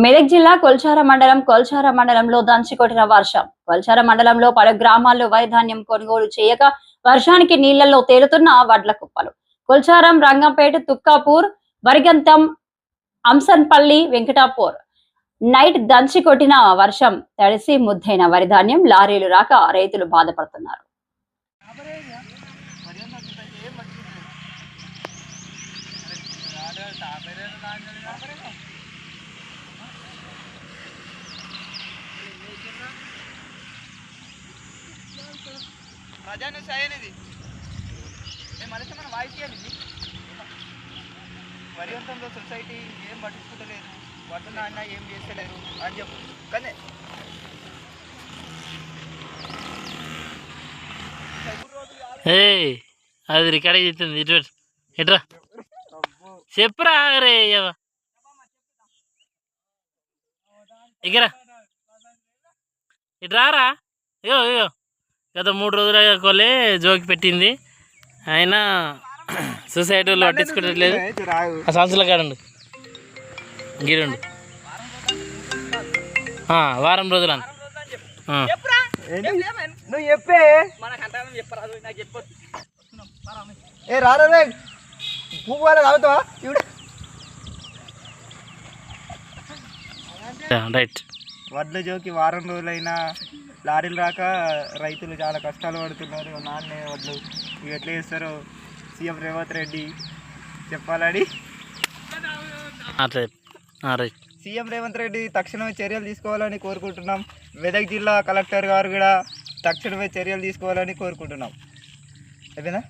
మెదక్ జిల్లా కొల్చార మండలంలో దంచికొట్టిన వర్షం. కొల్చార మండలంలో పలు గ్రామాల్లో వరిధాన్యం కొనుగోలు చేయక వర్షానికి నీళ్లలో తేలుతున్న వడ్ల కుప్పలు. కొల్చారం, రంగంపేట, తుక్కాపూర్, వరిగంతం, అంసన్పల్లి, వెంకటాపూర్ నైట్ దంచికొట్టిన వర్షం తడిసి ముద్దైన వరిధాన్యం లారీలు రాక రైతులు బాధపడుతున్నారు. ప్రజాను సైనిది మనిషి మన వాయిస్ ఇది వరివంతంలో సొసైటీ ఏం పట్టించుకుంటలేదు, వడ్డన అన్న ఏం చేస్తలేరు అని చెప్పు. కానీ అది రికార్డ్ చేస్తుంది. ఇటు ఎట్రా చెప్పురా రే ఇక్కడ ఇటు రారా. అయ్యో అయ్యో గత 3 రోజుల కొలే జోకి పెట్టింది. అయినా సొసైటీలో పట్టించుకోవట్లేదు. ఆ సంవత్సరాల కాడండు గిరండు వారం రోజులు అంత నువ్వు చెప్పే ఏ రారా పువ్వు తాగుతావా రైట్. వడ్ల జోకి వారం రోజులైనా లారీలు రాక రైతులు చాలా కష్టాలు పడుతున్నారు. నాన్నే వడ్లు ఇవి ఎట్లా చేస్తారో సీఎం రేవంత్ రెడ్డి చెప్పాలని. సీఎం రేవంత్ రెడ్డి తక్షణమే చర్యలు తీసుకోవాలని కోరుకుంటున్నాం. మెదక్ జిల్లా కలెక్టర్ గారు కూడా తక్షణమే చర్యలు తీసుకోవాలని కోరుకుంటున్నాం. అయిపోయినా.